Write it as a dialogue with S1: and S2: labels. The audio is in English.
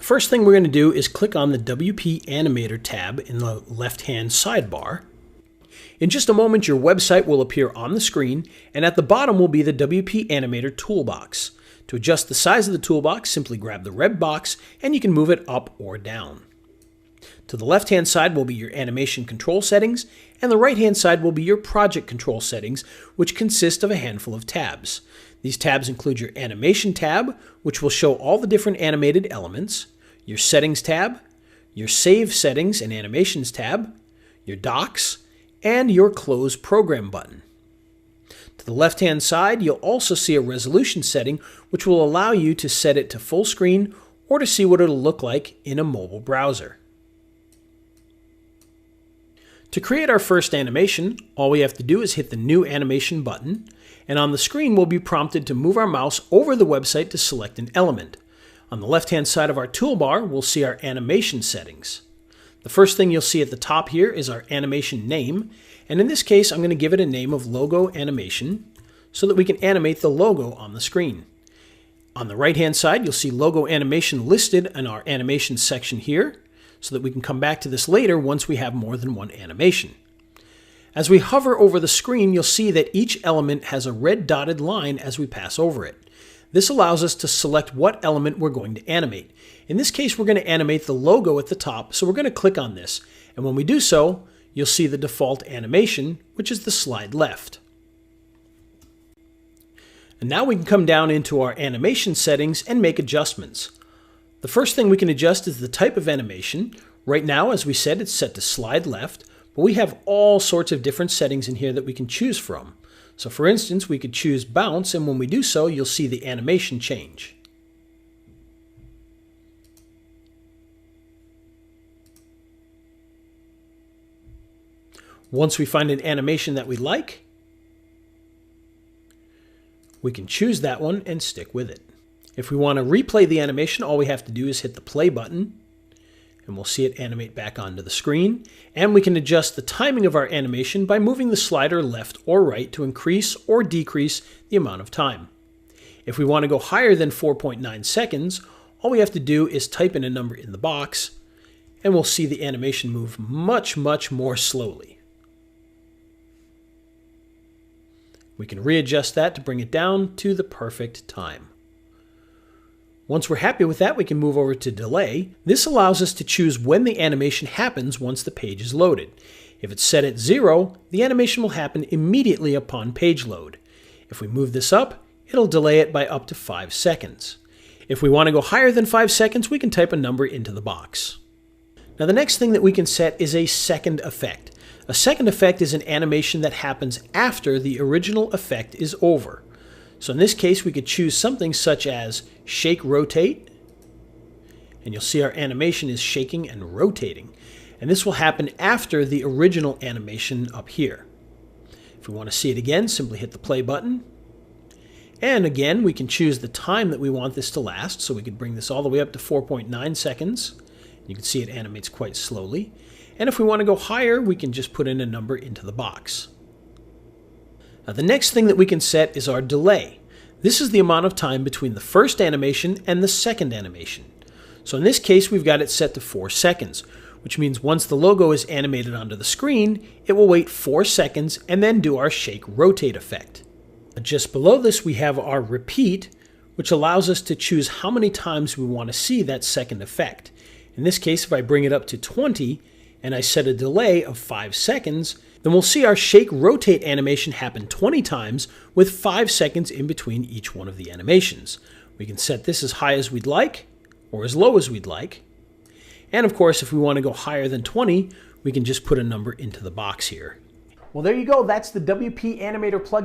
S1: First thing we're going to do is click on the WP Animator tab in the left-hand sidebar. In just a moment, your website will appear on the screen, and at the bottom will be the WP Animator toolbox. To adjust the size of the toolbox, simply grab the red box and you can move it up or down. To the left-hand side will be your animation control settings, and the right-hand side will be your project control settings, which consist of a handful of tabs. These tabs include your Animation tab, which will show all the different animated elements, your Settings tab, your Save Settings and Animations tab, your Docs, and your Close Program button. To the left-hand side, you'll also see a resolution setting, which will allow you to set it to full screen or to see what it'll look like in a mobile browser. To create our first animation, all we have to do is hit the New Animation button, and on the screen we'll be prompted to move our mouse over the website to select an element. On the left-hand side of our toolbar, we'll see our animation settings. The first thing you'll see at the top here is our animation name, and in this case I'm going to give it a name of Logo Animation so that we can animate the logo on the screen. On the right-hand side, you'll see Logo Animation listed in our animation section here, so that we can come back to this later once we have more than one animation. As we hover over the screen, you'll see that each element has a red dotted line as we pass over it. This allows us to select what element we're going to animate. In this case, we're going to animate the logo at the top, so we're going to click on this. And when we do so, you'll see the default animation, which is the slide left. And now we can come down into our animation settings and make adjustments. The first thing we can adjust is the type of animation. Right now, as we said, it's set to slide left, but we have all sorts of different settings in here that we can choose from. So for instance, we could choose bounce, and when we do so, you'll see the animation change. Once we find an animation that we like, we can choose that one and stick with it. If we want to replay the animation, all we have to do is hit the play button, and we'll see it animate back onto the screen. And we can adjust the timing of our animation by moving the slider left or right to increase or decrease the amount of time. If we want to go higher than 4.9 seconds, all we have to do is type in a number in the box, and we'll see the animation move much more slowly. We can readjust that to bring it down to the perfect time. Once we're happy with that, we can move over to delay. This allows us to choose when the animation happens once the page is loaded. If it's set at 0, the animation will happen immediately upon page load. If we move this up, it'll delay it by up to 5 seconds. If we want to go higher than 5 seconds, we can type a number into the box. Now the next thing that we can set is a second effect. A second effect is an animation that happens after the original effect is over. So in this case, we could choose something such as Shake Rotate, and you'll see our animation is shaking and rotating. And this will happen after the original animation up here. If we want to see it again, simply hit the play button. And again, we can choose the time that we want this to last, so we could bring this all the way up to 4.9 seconds. You can see it animates quite slowly. And if we want to go higher, we can just put in a number into the box. Now the next thing that we can set is our delay. This is the amount of time between the first animation and the second animation. So in this case, we've got it set to 4 seconds, which means once the logo is animated onto the screen, it will wait 4 seconds and then do our Shake Rotate effect. Just below this, we have our repeat, which allows us to choose how many times we want to see that second effect. In this case, if I bring it up to 20 and I set a delay of 5 seconds, then we'll see our Shake Rotate animation happen 20 times with 5 seconds in between each one of the animations. We can set this as high as we'd like or as low as we'd like. And of course, if we want to go higher than 20, we can just put a number into the box here. Well, there you go. That's the WP Animator plugin.